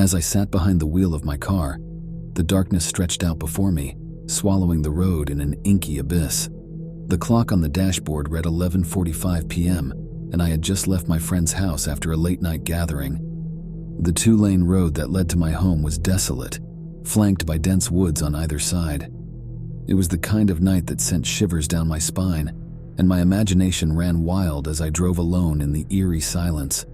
As I sat behind the wheel of my car, the darkness stretched out before me, swallowing the road in an inky abyss. The clock on the dashboard read 11:45 p.m., and I had just left my friend's house after a late-night gathering. The two-lane road that led to my home was desolate, flanked by dense woods on either side. It was the kind of night that sent shivers down my spine, and my imagination ran wild as I drove alone in the eerie silence.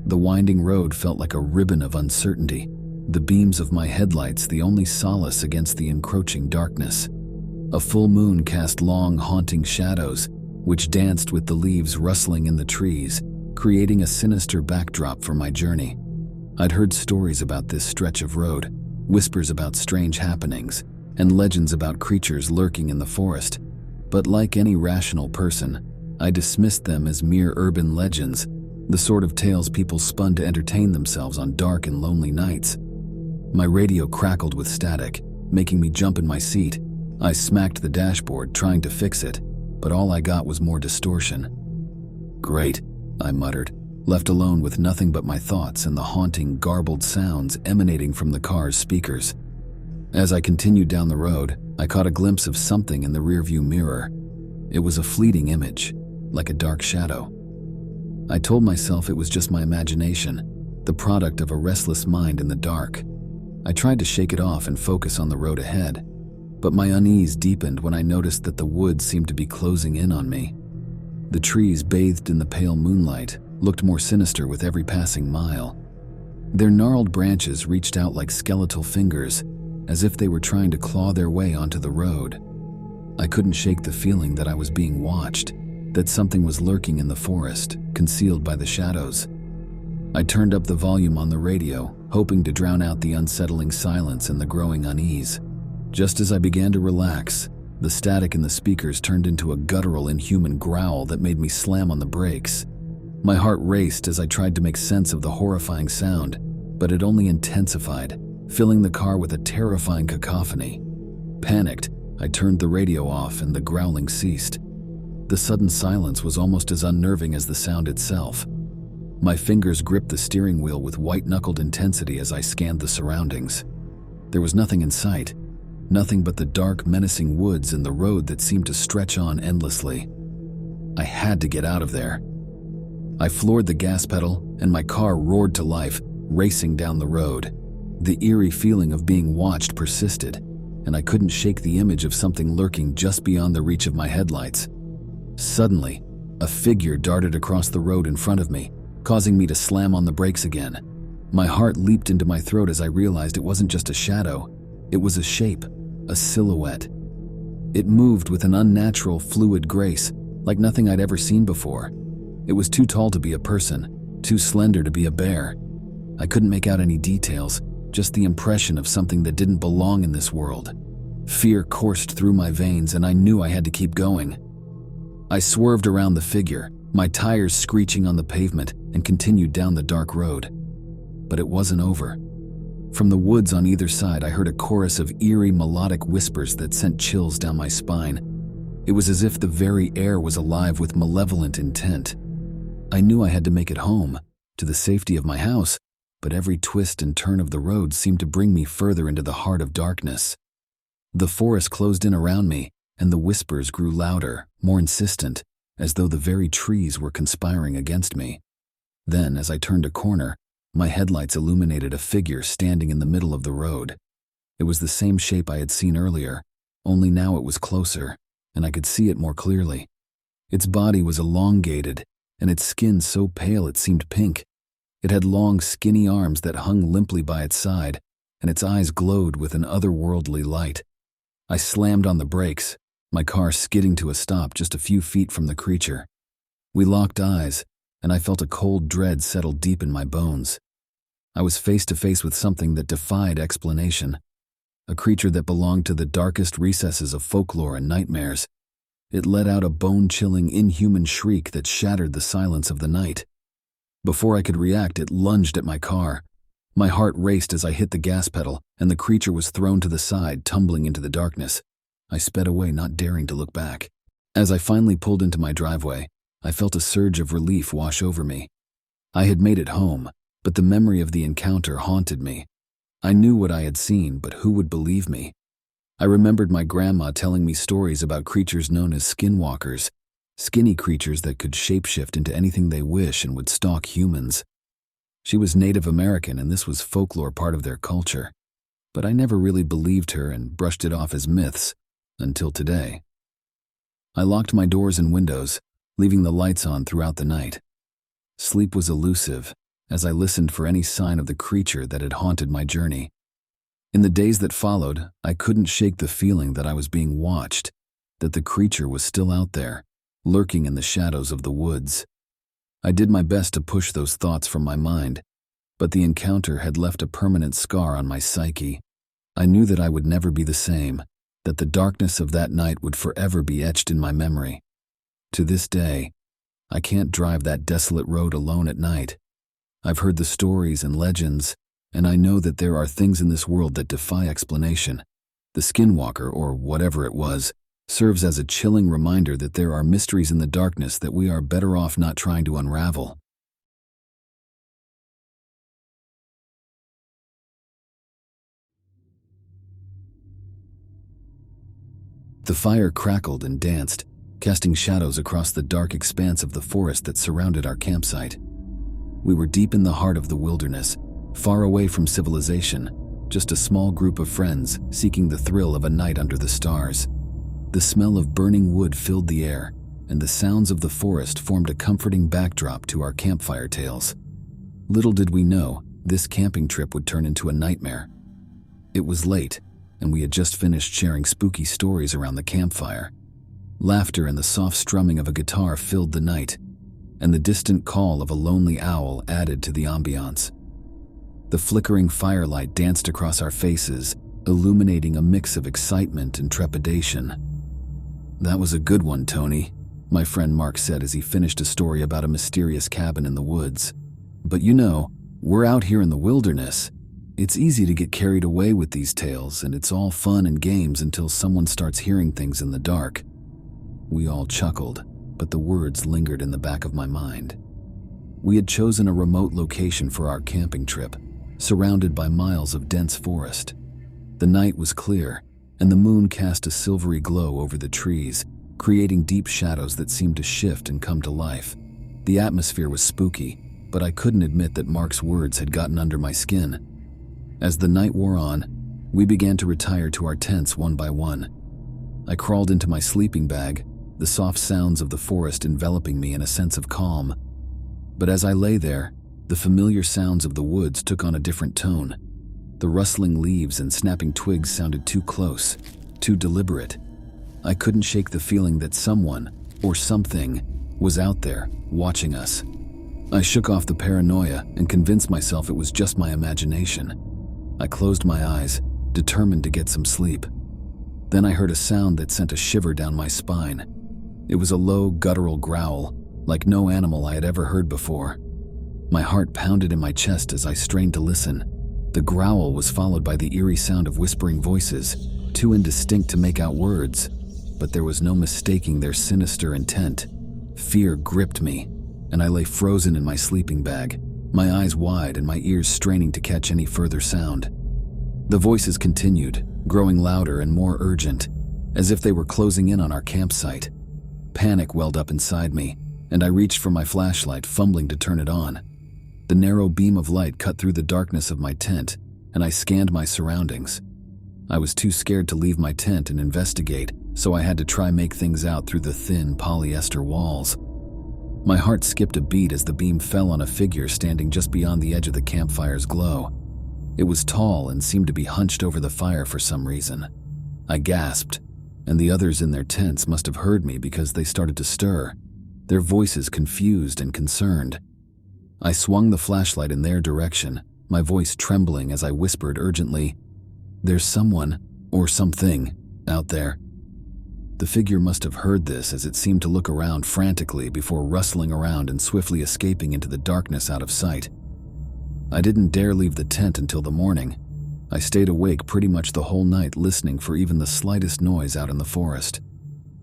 The winding road felt like a ribbon of uncertainty, the beams of my headlights the only solace against the encroaching darkness. A full moon cast long, haunting shadows, which danced with the leaves rustling in the trees, creating a sinister backdrop for my journey. I'd heard stories about this stretch of road, whispers about strange happenings, and legends about creatures lurking in the forest. But like any rational person, I dismissed them as mere urban legends, the sort of tales people spun to entertain themselves on dark and lonely nights. My radio crackled with static, making me jump in my seat. I smacked the dashboard, trying to fix it, but all I got was more distortion. "Great," I muttered, left alone with nothing but my thoughts and the haunting, garbled sounds emanating from the car's speakers. As I continued down the road, I caught a glimpse of something in the rearview mirror. It was a fleeting image, like a dark shadow. I told myself it was just my imagination, the product of a restless mind in the dark. I tried to shake it off and focus on the road ahead, but my unease deepened when I noticed that the woods seemed to be closing in on me. The trees, bathed in the pale moonlight, looked more sinister with every passing mile. Their gnarled branches reached out like skeletal fingers, as if they were trying to claw their way onto the road. I couldn't shake the feeling that I was being watched, that something was lurking in the forest, concealed by the shadows. I turned up the volume on the radio, hoping to drown out the unsettling silence and the growing unease. Just as I began to relax, the static in the speakers turned into a guttural, inhuman growl that made me slam on the brakes. My heart raced as I tried to make sense of the horrifying sound, but it only intensified, filling the car with a terrifying cacophony. Panicked, I turned the radio off and the growling ceased. The sudden silence was almost as unnerving as the sound itself. My fingers gripped the steering wheel with white-knuckled intensity as I scanned the surroundings. There was nothing in sight, nothing but the dark, menacing woods and the road that seemed to stretch on endlessly. I had to get out of there. I floored the gas pedal, and my car roared to life, racing down the road. The eerie feeling of being watched persisted, and I couldn't shake the image of something lurking just beyond the reach of my headlights. Suddenly, a figure darted across the road in front of me, causing me to slam on the brakes again. My heart leaped into my throat as I realized it wasn't just a shadow, it was a shape, a silhouette. It moved with an unnatural, fluid grace, like nothing I'd ever seen before. It was too tall to be a person, too slender to be a bear. I couldn't make out any details, just the impression of something that didn't belong in this world. Fear coursed through my veins, and I knew I had to keep going. I swerved around the figure, my tires screeching on the pavement, and continued down the dark road. But it wasn't over. From the woods on either side, I heard a chorus of eerie, melodic whispers that sent chills down my spine. It was as if the very air was alive with malevolent intent. I knew I had to make it home, to the safety of my house, but every twist and turn of the road seemed to bring me further into the heart of darkness. The forest closed in around me, and the whispers grew louder, more insistent, as though the very trees were conspiring against me. Then, as I turned a corner, my headlights illuminated a figure standing in the middle of the road. It was the same shape I had seen earlier, only now it was closer, and I could see it more clearly. Its body was elongated, and its skin so pale it seemed pink. It had long, skinny arms that hung limply by its side, and its eyes glowed with an otherworldly light. I slammed on the brakes, my car skidding to a stop just a few feet from the creature. We locked eyes, and I felt a cold dread settle deep in my bones. I was face to face with something that defied explanation, a creature that belonged to the darkest recesses of folklore and nightmares. It let out a bone-chilling, inhuman shriek that shattered the silence of the night. Before I could react, it lunged at my car. My heart raced as I hit the gas pedal, and the creature was thrown to the side, tumbling into the darkness. I sped away, not daring to look back. As I finally pulled into my driveway, I felt a surge of relief wash over me. I had made it home, but the memory of the encounter haunted me. I knew what I had seen, but who would believe me? I remembered my grandma telling me stories about creatures known as skinwalkers, skinny creatures that could shapeshift into anything they wish and would stalk humans. She was Native American, and this was folklore part of their culture. But I never really believed her and brushed it off as myths, until today. I locked my doors and windows, leaving the lights on throughout the night. Sleep was elusive, as I listened for any sign of the creature that had haunted my journey. In the days that followed, I couldn't shake the feeling that I was being watched, that the creature was still out there, lurking in the shadows of the woods. I did my best to push those thoughts from my mind, but the encounter had left a permanent scar on my psyche. I knew that I would never be the same, that the darkness of that night would forever be etched in my memory. To this day, I can't drive that desolate road alone at night. I've heard the stories and legends, and I know that there are things in this world that defy explanation. The Skinwalker, or whatever it was, serves as a chilling reminder that there are mysteries in the darkness that we are better off not trying to unravel. The fire crackled and danced, casting shadows across the dark expanse of the forest that surrounded our campsite. We were deep in the heart of the wilderness, far away from civilization, just a small group of friends seeking the thrill of a night under the stars. The smell of burning wood filled the air, and the sounds of the forest formed a comforting backdrop to our campfire tales. Little did we know, this camping trip would turn into a nightmare. It was late, and we had just finished sharing spooky stories around the campfire. Laughter and the soft strumming of a guitar filled the night, and the distant call of a lonely owl added to the ambiance. The flickering firelight danced across our faces, illuminating a mix of excitement and trepidation. "That was a good one, Tony," my friend Mark said as he finished a story about a mysterious cabin in the woods. "But you know, we're out here in the wilderness. It's easy to get carried away with these tales, and it's all fun and games until someone starts hearing things in the dark." We all chuckled, but the words lingered in the back of my mind. We had chosen a remote location for our camping trip, surrounded by miles of dense forest. The night was clear, and the moon cast a silvery glow over the trees, creating deep shadows that seemed to shift and come to life. The atmosphere was spooky, but I couldn't admit that Mark's words had gotten under my skin. As the night wore on, we began to retire to our tents one by one. I crawled into my sleeping bag, the soft sounds of the forest enveloping me in a sense of calm. But as I lay there, the familiar sounds of the woods took on a different tone. The rustling leaves and snapping twigs sounded too close, too deliberate. I couldn't shake the feeling that someone, or something, was out there, watching us. I shook off the paranoia and convinced myself it was just my imagination. I closed my eyes, determined to get some sleep. Then I heard a sound that sent a shiver down my spine. It was a low, guttural growl, like no animal I had ever heard before. My heart pounded in my chest as I strained to listen. The growl was followed by the eerie sound of whispering voices, too indistinct to make out words, but there was no mistaking their sinister intent. Fear gripped me, and I lay frozen in my sleeping bag, my eyes wide and my ears straining to catch any further sound. The voices continued, growing louder and more urgent, as if they were closing in on our campsite. Panic welled up inside me, and I reached for my flashlight, fumbling to turn it on. The narrow beam of light cut through the darkness of my tent, and I scanned my surroundings. I was too scared to leave my tent and investigate, so I had to try make things out through the thin polyester walls. My heart skipped a beat as the beam fell on a figure standing just beyond the edge of the campfire's glow. It was tall and seemed to be hunched over the fire for some reason. I gasped, and the others in their tents must have heard me because they started to stir, their voices confused and concerned. I swung the flashlight in their direction, my voice trembling as I whispered urgently, "There's someone, or something, out there." The figure must have heard this as it seemed to look around frantically before rustling around and swiftly escaping into the darkness out of sight. I didn't dare leave the tent until the morning. I stayed awake pretty much the whole night listening for even the slightest noise out in the forest.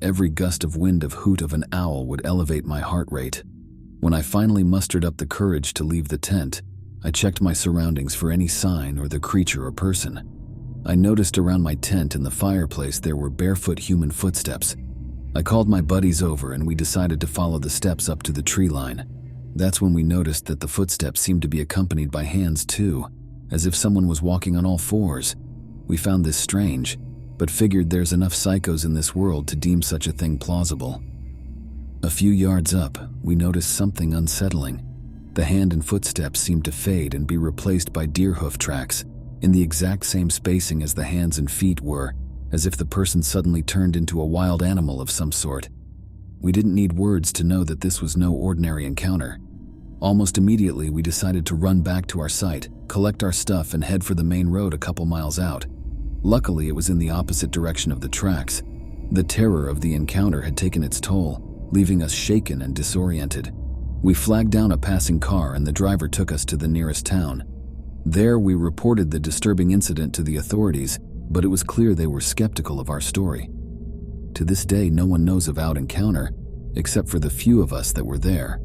Every gust of wind of hoot of an owl would elevate my heart rate. When I finally mustered up the courage to leave the tent, I checked my surroundings for any sign or the creature or person. I noticed around my tent and the fireplace there were barefoot human footsteps. I called my buddies over and we decided to follow the steps up to the tree line. That's when we noticed that the footsteps seemed to be accompanied by hands too, as if someone was walking on all fours. We found this strange, but figured there's enough psychos in this world to deem such a thing plausible. A few yards up, we noticed something unsettling. The hand and footsteps seemed to fade and be replaced by deer hoof tracks, in the exact same spacing as the hands and feet were, as if the person suddenly turned into a wild animal of some sort. We didn't need words to know that this was no ordinary encounter. Almost immediately, we decided to run back to our site, collect our stuff, and head for the main road a couple miles out. Luckily, it was in the opposite direction of the tracks. The terror of the encounter had taken its toll, leaving us shaken and disoriented. We flagged down a passing car and the driver took us to the nearest town. There, we reported the disturbing incident to the authorities, but it was clear they were skeptical of our story. To this day, no one knows of our encounter, except for the few of us that were there.